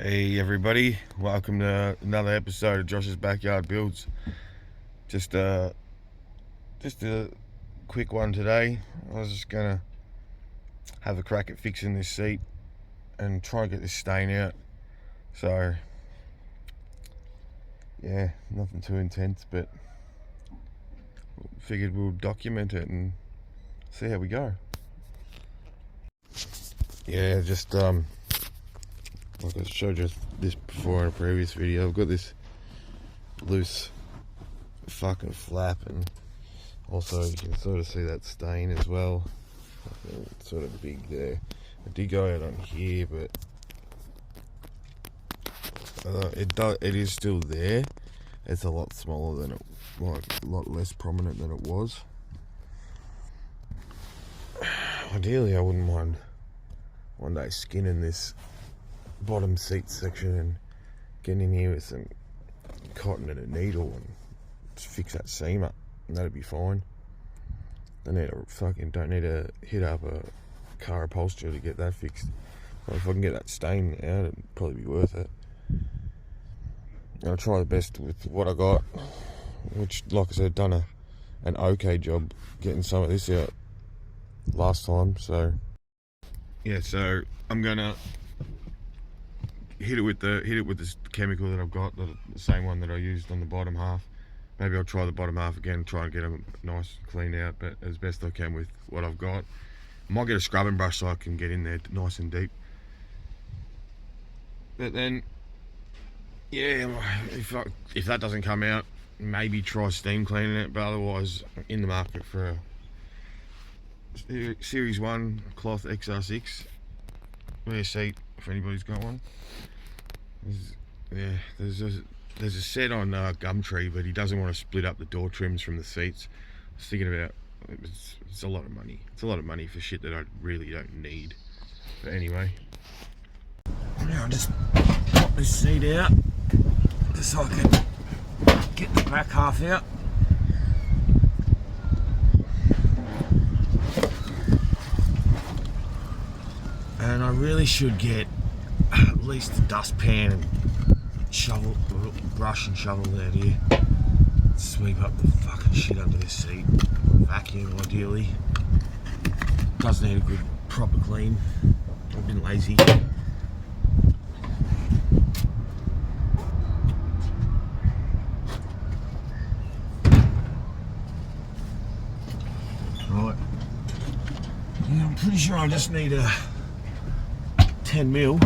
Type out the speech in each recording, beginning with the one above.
Hey everybody, welcome to another episode of Josh's Backyard Builds. Just a quick one today. I was just gonna have a crack at fixing this seat and try and get this stain out. So yeah, nothing too intense, but figured we'll document it and see how we go. Yeah, just like I showed you this before in a previous video, I've got this loose fucking flap, and also you can sort of see that stain as well. It's sort of big there. I did go out on here, but it is still there. It's a lot smaller than a lot less prominent than it was. Ideally, I wouldn't mind one day skinning this bottom seat section and getting in here with some cotton and a needle and just fix that seam up, and that'd be fine. Don't need to hit up a car upholsterer to get that fixed. Well, if I can get that stain out, it'd probably be worth it. I'll try the best with what I got, which, like I said, done an okay job getting some of this out last time. So yeah, so I'm gonna hit it with this chemical that I've got, the same one that I used on the bottom half. Maybe I'll try the bottom half again, try and get them nice and cleaned out, but as best I can with what I've got. I might get a scrubbing brush so I can get in there nice and deep. But then, yeah, if that doesn't come out, maybe try steam cleaning it, but otherwise I'm in the market for a Series 1 cloth XR6 rear seat, if anybody's got one. There's a set on Gumtree, but he doesn't want to split up the door trims from the seats. I was thinking about it's a lot of money. It's a lot of money for shit that I really don't need. But anyway, now I'll just pop this seat out just so I can get the back half out. And I really should get at least a dustpan and brush and shovel out here. Sweep up the fucking shit under this seat. Vacuum, ideally. Does need a good proper clean. I've been lazy. Right. Yeah, I'm pretty sure I just need a 10 mil.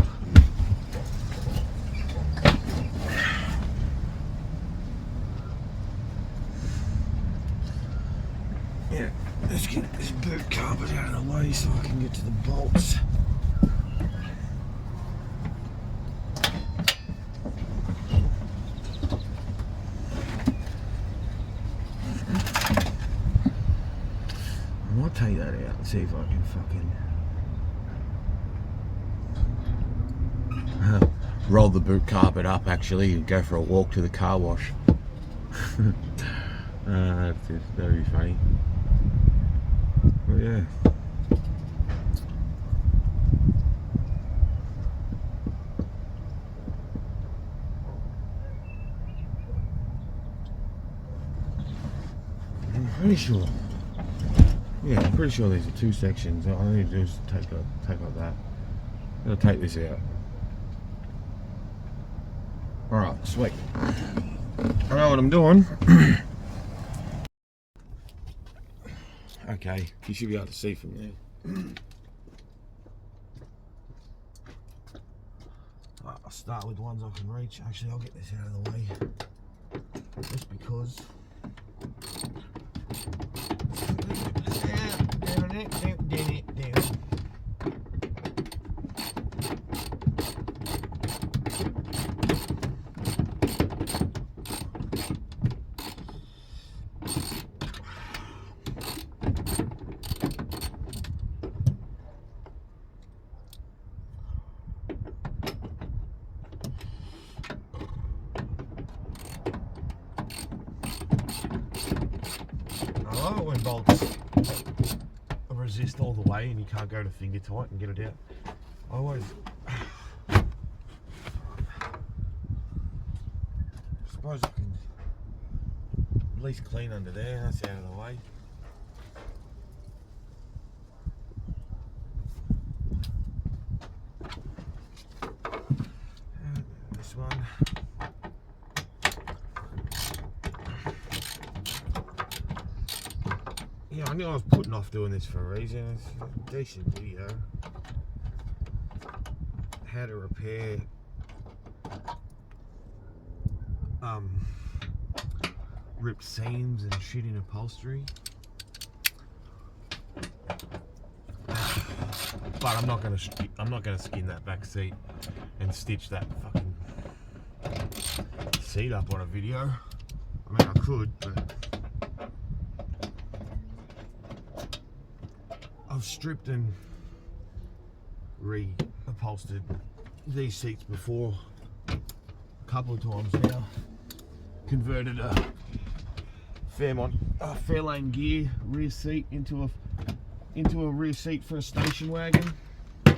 Yeah, let's get this boot carpet out of the way so I can get to the bolts. I might take that out and see if I can fucking roll the boot carpet up actually and go for a walk to the car wash. That'd be funny. Well, yeah. I'm pretty sure. Yeah, I'm pretty sure these are two sections. All I need to do is take like that. I'll take this out. Alright, sweet. I know what I'm doing. Okay, you should be able to see from there. Right, I'll start with the ones I can reach. Actually, I'll get this out of the way. Just because. I love it when bolts resist all the way and you can't go to finger tight and get it out. I always suppose I can at least clean under there. That's out of the way. This one. Yeah, I knew I was putting off doing this for a reason. It's a decent video. How to repair ripped seams and shit in upholstery. But I'm not gonna skin that back seat and stitch that fucking seat up on a video. I mean, I could, but I've stripped and re-upholstered these seats before a couple of times now. Converted a Fairlane gear rear seat into a rear seat for a station wagon. I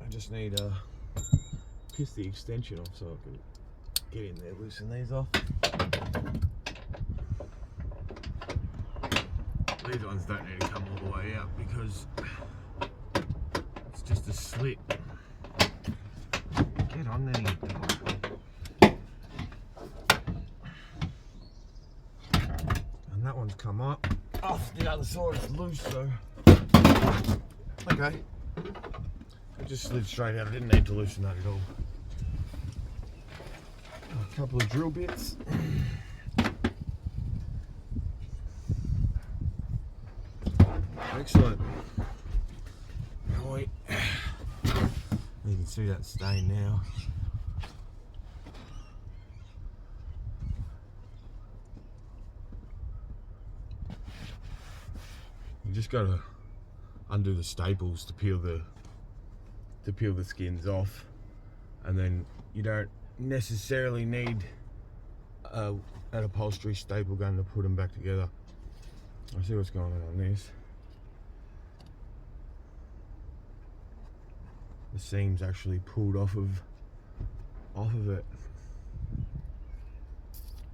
just need to piss the extension off so I can get in there, loosen these off. These ones don't need to come all the way out because it's just a slit. Get on there, you dog. And that one's come up. Off the other side it's loose, so okay. It just slid straight out. I didn't need to loosen that at all. A couple of drill bits. Excellent. Right. You can see that stain now. You just got to undo the staples to peel the skins off, and then you don't necessarily need an upholstery staple gun to put them back together. I'll see what's going on this. The seam's actually pulled off of it.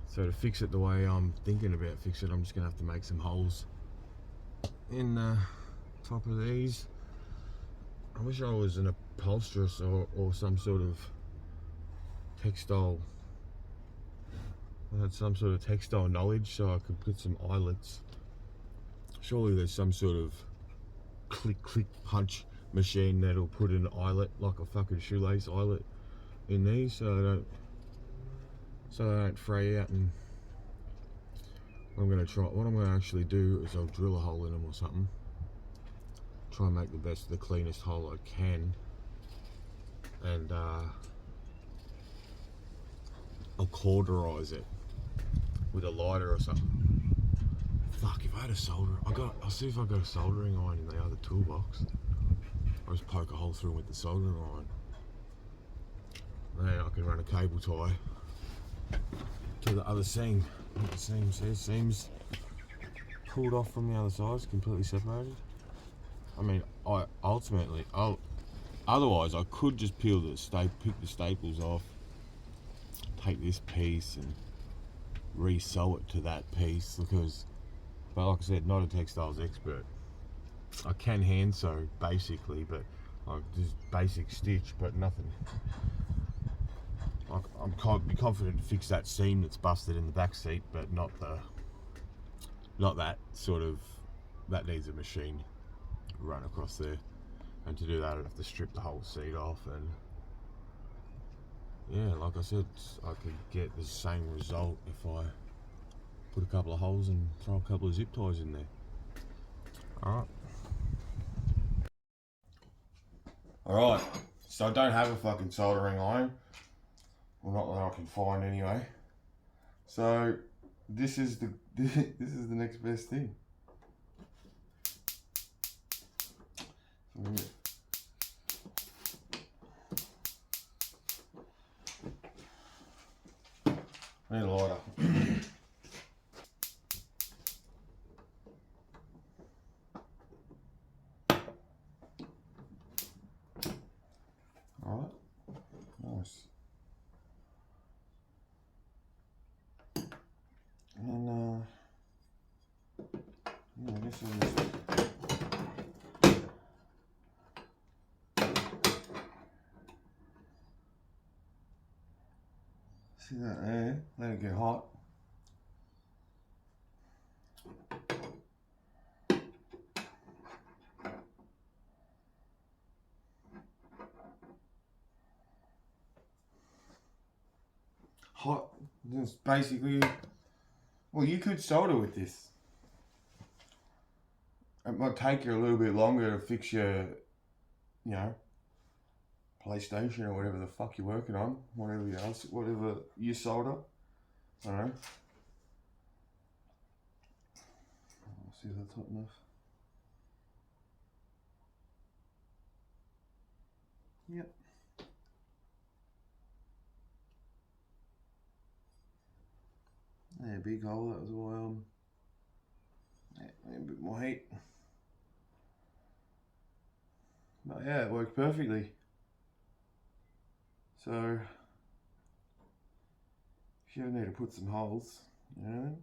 So to fix it the way I'm thinking about fixing it, I'm just gonna have to make some holes in the top of these. I wish I was an upholsterist or some sort of textile. I had some sort of textile knowledge so I could put some eyelets. Surely there's some sort of click punch machine that'll put an eyelet, like a fucking shoelace eyelet, in these so they don't fray out. And what I'm gonna actually do is I'll drill a hole in them or something. Try and make the cleanest hole I can, and I'll cauterize it with a lighter or something. Fuck, if I had a I'll see if I got a soldering iron in the other toolbox. I'll just poke a hole through with the soldering iron. Then I can run a cable tie to the other seam. What the seam says, seam's pulled off from the other side, it's completely separated. I mean, otherwise I could just pick the staples off, take this piece and re-sew it to that piece, but like I said, not a textiles expert. I can hand sew basically, but just basic stitch, but nothing. I'm confident to fix that seam that's busted in the back seat, but not that sort of, that needs a machine run across there, and to do that I'd have to strip the whole seat off, and yeah, like I said, I could get the same result if I put a couple of holes and throw a couple of zip ties in there. Alright, so I don't have a fucking soldering iron. Well, not that I can find anyway. So this is the next best thing. I need a lighter. See that there? Let it get hot. Hot. This basically, well, you could solder with this. It might take you a little bit longer to fix your, you know, PlayStation or whatever the fuck you're working on, whatever you solder. I don't know. See if that's hot enough. Yep. Yeah, big hole. That was all. Yeah, a bit more heat. But yeah, it worked perfectly. So if you ever need to put some holes, you know,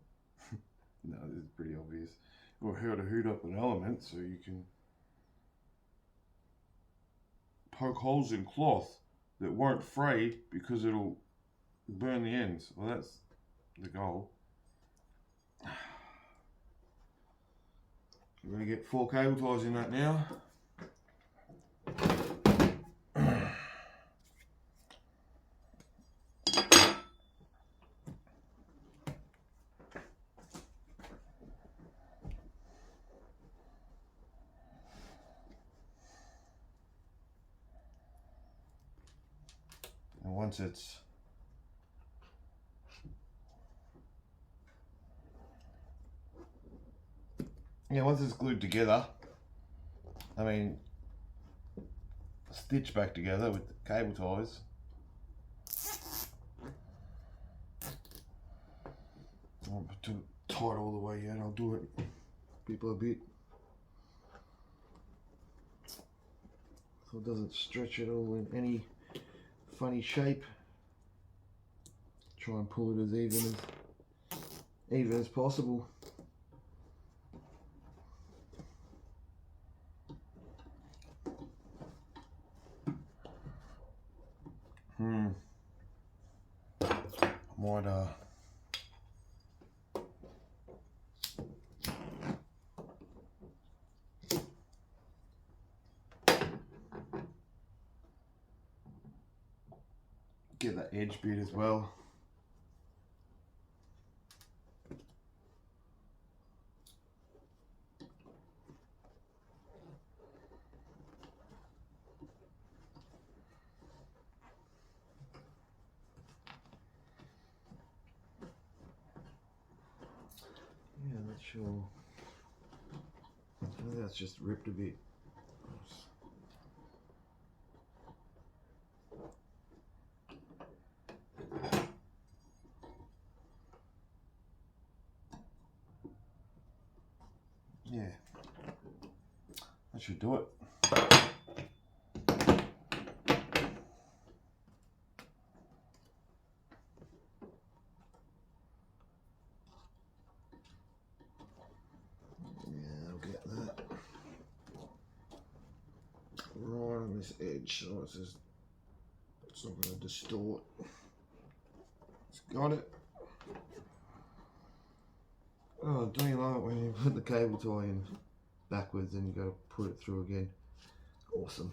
no, this is pretty obvious. Or how to hoot up an element so you can poke holes in cloth that won't fray because it'll burn the ends. Well, that's the goal. We're going to get 4 cable ties in that now. And once it's glued together, I mean, stitched back together with the cable ties, I won't put too tight all the way yet. I'll do it bit by bit so it doesn't stretch at all in any funny shape. Try and pull it as even as possible. Might get that edge bit as well. Yeah, I'm not sure. I think that's just ripped a bit. Yeah, that should do it. Yeah, I'll get that right on this edge so it's not going to distort. It's got it. Oh, don't you love it when you put the cable tie in backwards and you got to put it through again? Awesome.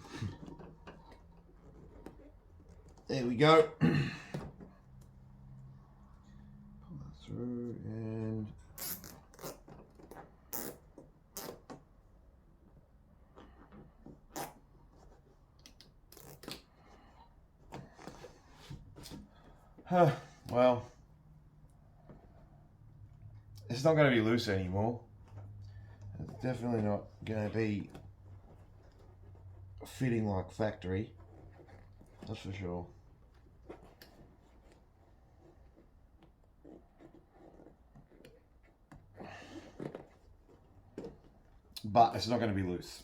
There we go. Pull that through and well, it's not going to be loose anymore. It's definitely not going to be fitting like factory. That's for sure. But it's not going to be loose.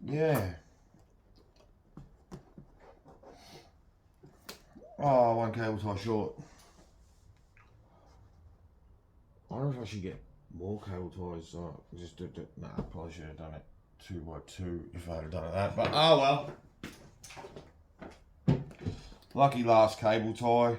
Yeah. Oh, one cable tie short. if I should get more cable ties. Just nah, I probably should have done it 2x2 if I had done that. But oh well. Lucky last cable tie.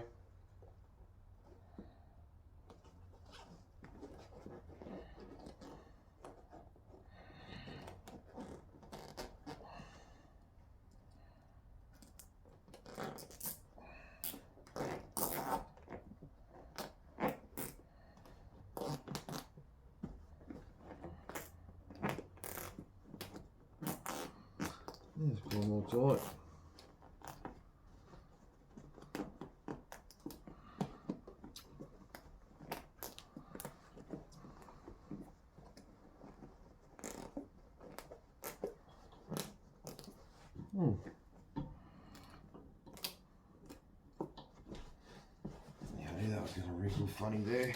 Let's put them all tight. Yeah, I knew that was going to wrinkle funny there.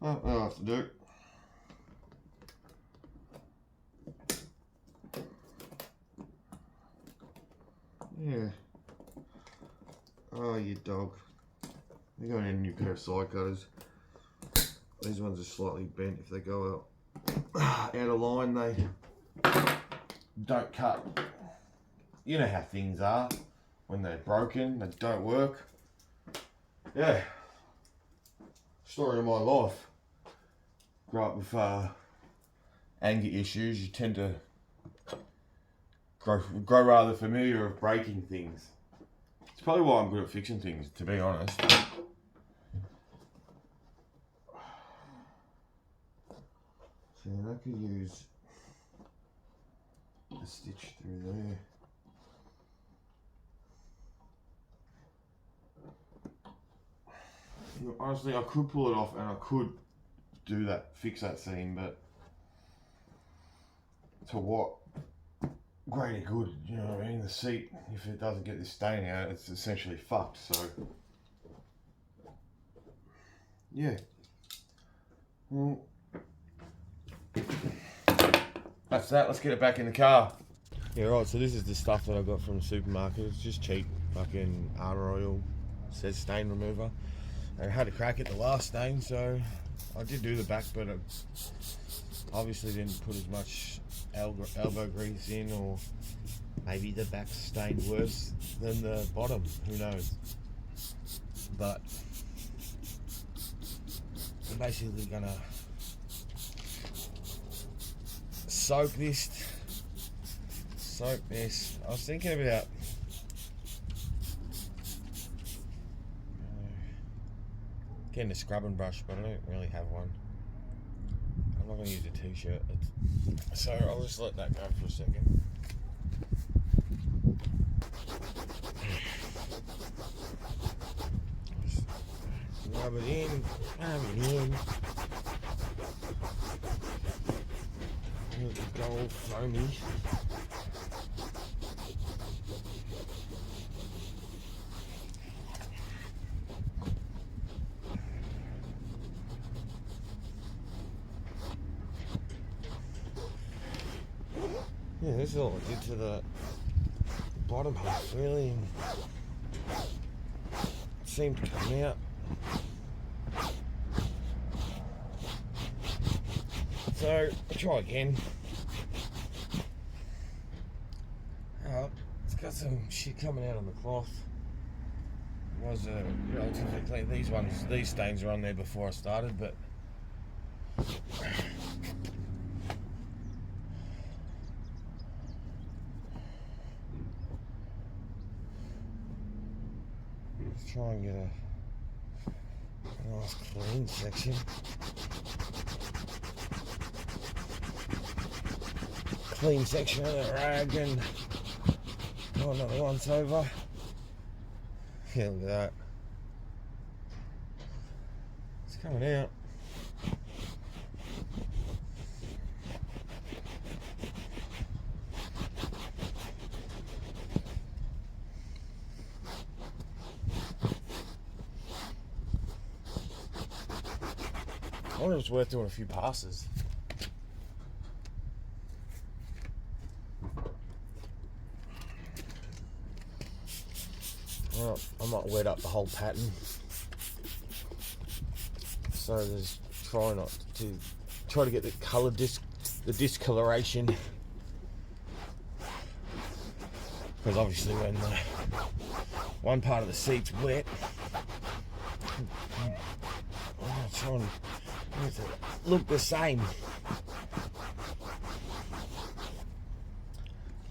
Well, I'll have to do it. Yeah. Oh, you dog. They're going in a new pair of side cutters. These ones are slightly bent. If they go out of line, they don't cut. You know how things are. When they're broken, they don't work. Yeah. Story of my life. Grew up with anger issues. You tend to grow rather familiar with breaking things. It's probably why I'm good at fixing things, to be honest. See, I could use a stitch through there. You know, honestly, I could pull it off and I could do that, fix that seam, but to what greater good, you know what I mean? The seat, if it doesn't get this stain out, it's essentially fucked, so yeah. Well, that's that. Let's get it back in the car. Yeah, right, so this is the stuff that I got from the supermarket. It's just cheap, fucking Armour Oil, says stain remover. I had a crack at the last stain, so I did do the back, but I obviously didn't put as much elbow grease in, or maybe the back stained worse than the bottom, who knows. But I'm basically gonna soak this. I was thinking about getting a scrubbing brush, but I don't really have one. I'm not going to use a t-shirt, so I'll just let that go for a second. Just rub it in, Let it go all foamy. Yeah, this is all I did to the bottom half, really, and it seemed to come out. So, I'll try again. Oh, it's got some shit coming out on the cloth. It was relatively clean. These stains were on there before I started, but let's try and get a nice clean section. Clean section of the rag and go another once over. Yeah, look at that. It's coming out. wonder if it's worth doing a few passes. Well, I might wet up the whole pattern. So there's try to get the colour the discoloration. Because obviously when one part of the seat's wet, I'm trying to look the same.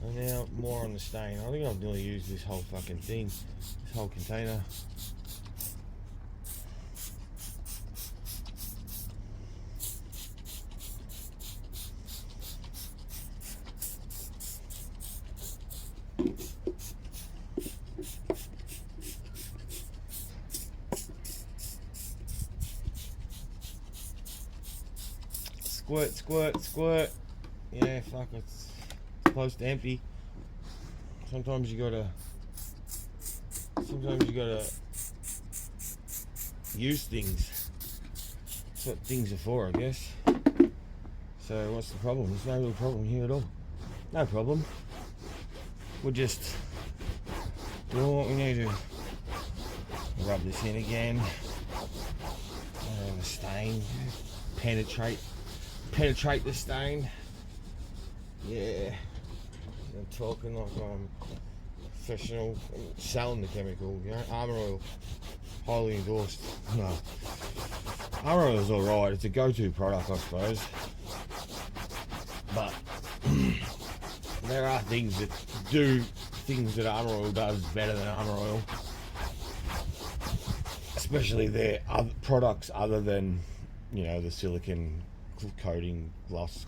And now more on the stain. I think I've nearly used this whole fucking thing, this whole container. Squirt, squirt, squirt. Yeah, fuck, it's close to empty. Sometimes you gotta use things. That's what things are for, I guess. So what's the problem? There's no real problem here at all. No problem. We'll just do what we need to. Rub this in again. And the stain. Penetrate the stain. Yeah. I'm talking like I'm professional selling the chemical, you know. Armour Oil. Highly endorsed. No. Armour Oil is alright, it's a go-to product, I suppose. But there are things that do things that Armour Oil does better than Armour Oil. Especially their other products other than, you know, the silicone coating, gloss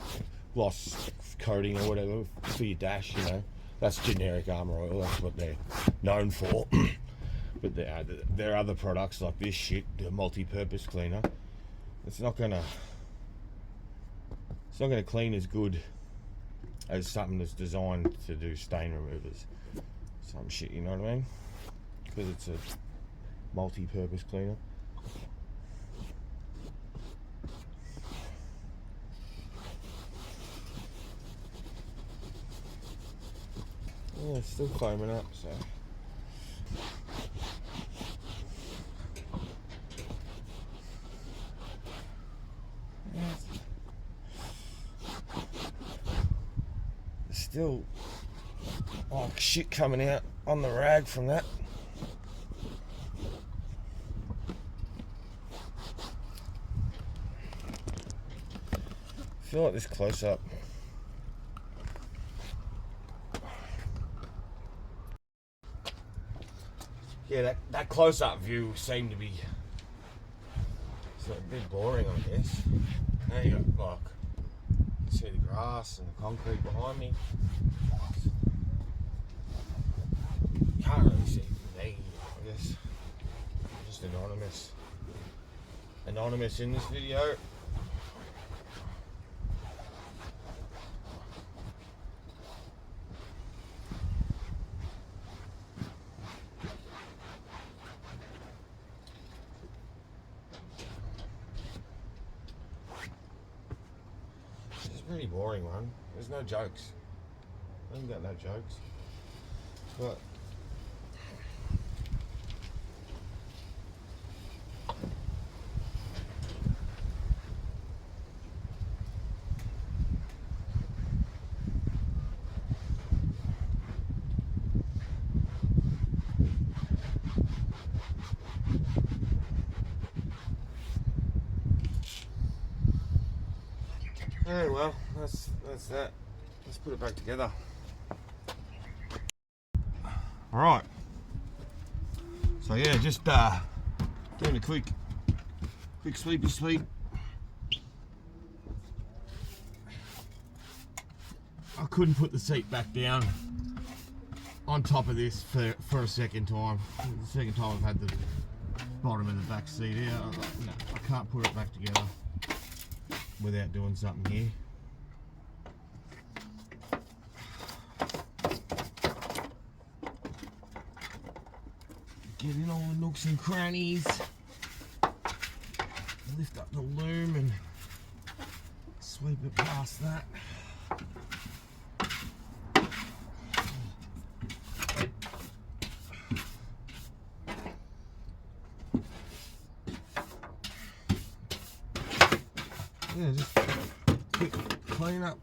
coating or whatever for your dash, you know. That's generic Armour Oil, that's what they're known for. But there are other products like this shit, the multi-purpose cleaner. It's not gonna clean as good as something that's designed to do stain removers. Some shit, you know what I mean? Because it's a multi-purpose cleaner. Yeah, it's still climbing up, so. There's still like shit coming out on the rag from that. I feel like this close up. Yeah, that close-up view seemed to be a bit boring, I guess. Now you got, like, you can see the grass and the concrete behind me. You can't really see me, I guess. Just anonymous in this video. Pretty boring one. There's no jokes. I ain't got no jokes. But yeah, well, that's that. Let's put it back together. Alright. So yeah, just doing a quick sleepy sleep. I couldn't put the seat back down on top of this for a second time. The second time I've had the bottom of the back seat out. No, I can't put it back together without doing something here. Get in all the nooks and crannies. lift up the loom and sweep it past that. Yeah, just quick clean up.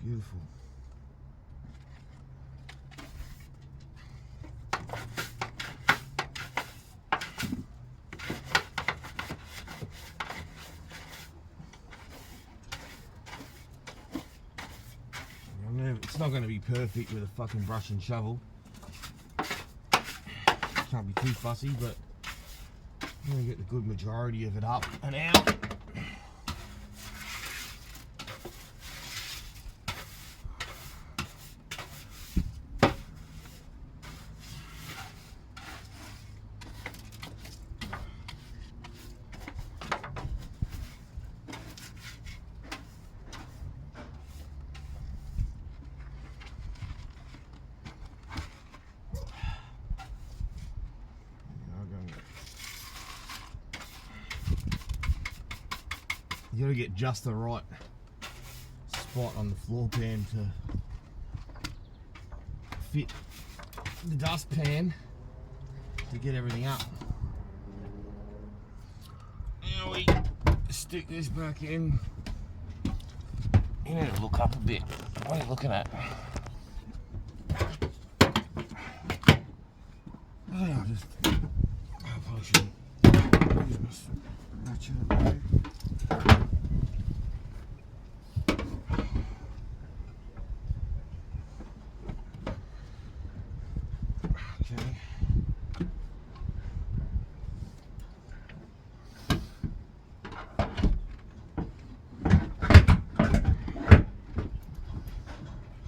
Beautiful. It's not going to be perfect with a fucking brush and shovel. Can't be too fussy, but I'm going to get the good majority of it up and out. You gotta get just the right spot on the floor pan to fit the dustpan to get everything up. Now we stick this back in. You need to look up a bit. What are you looking at? I probably should use my ratchet.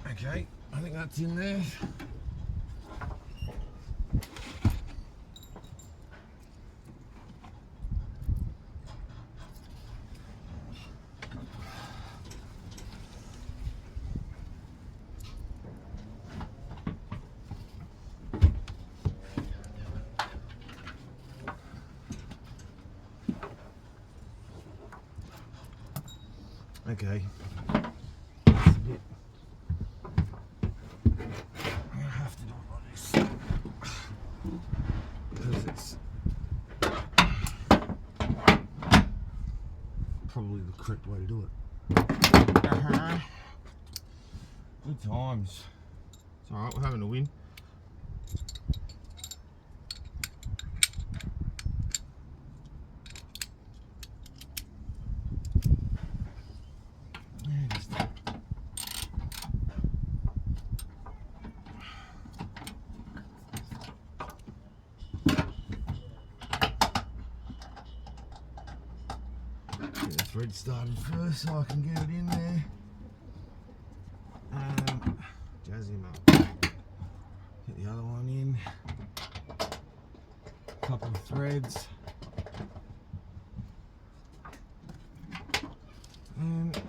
Okay, I think that's in there. Okay. That's a bit. I'm gonna have to do it like this because it's probably the correct way to do it. Good times. It's alright, we're having a win. Get the thread started first so I can get it in there. Jazz him up. Get the other one in. Couple of threads. And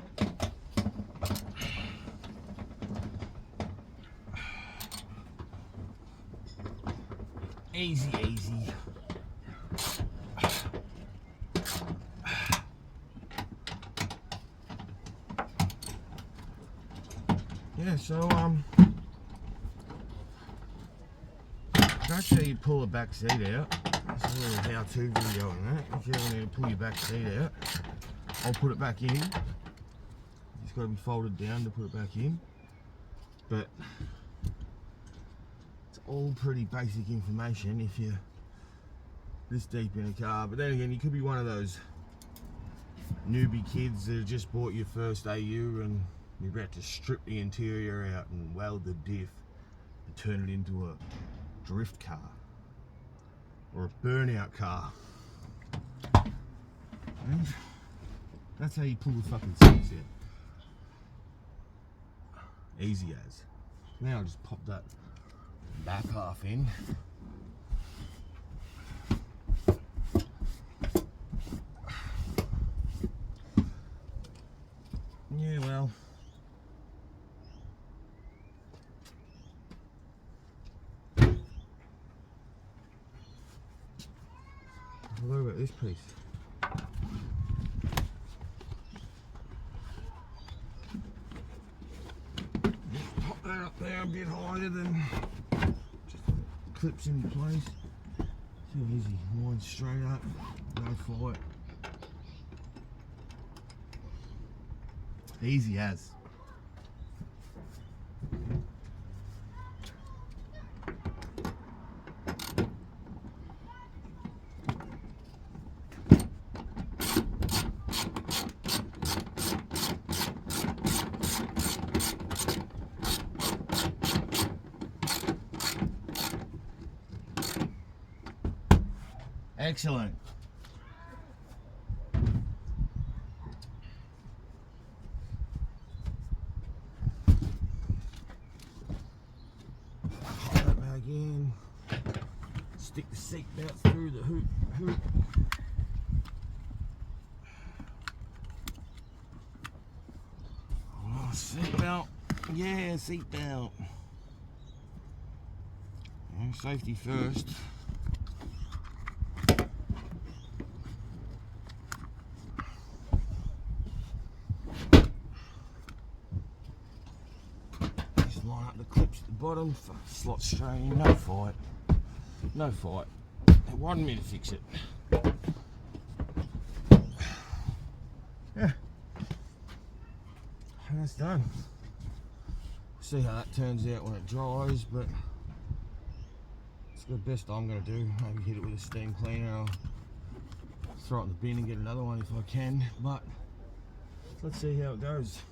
easy, easy. Yeah, so that's how you pull a back seat out. This is a little how-to video on that. If you ever need to pull your back seat out, I'll put it back in. It's got to be folded down to put it back in. But it's all pretty basic information if you're this deep in a car. But then again, you could be one of those newbie kids that have just bought your first AU and you're about to strip the interior out and weld the diff and turn it into a drift car or a burnout car. And that's how you pull the fucking seats out. Easy as. Now I'll just pop that back half in. this piece. Pop that up there a bit higher than just clips into place. Too easy. Wind straight up, no fight. Easy as. Excellent. Pop that back in. Stick the seat belt through the hoop. Oh, seat belt. Yeah, seat belt. Yeah, safety first. Line up the clips at the bottom, slot straight in, no fight. No fight. They wanted me to fix it. Yeah. And that's done. See how that turns out when it dries, but it's the best I'm going to do. Maybe hit it with a steam cleaner. I'll throw it in the bin and get another one if I can, but let's see how it goes.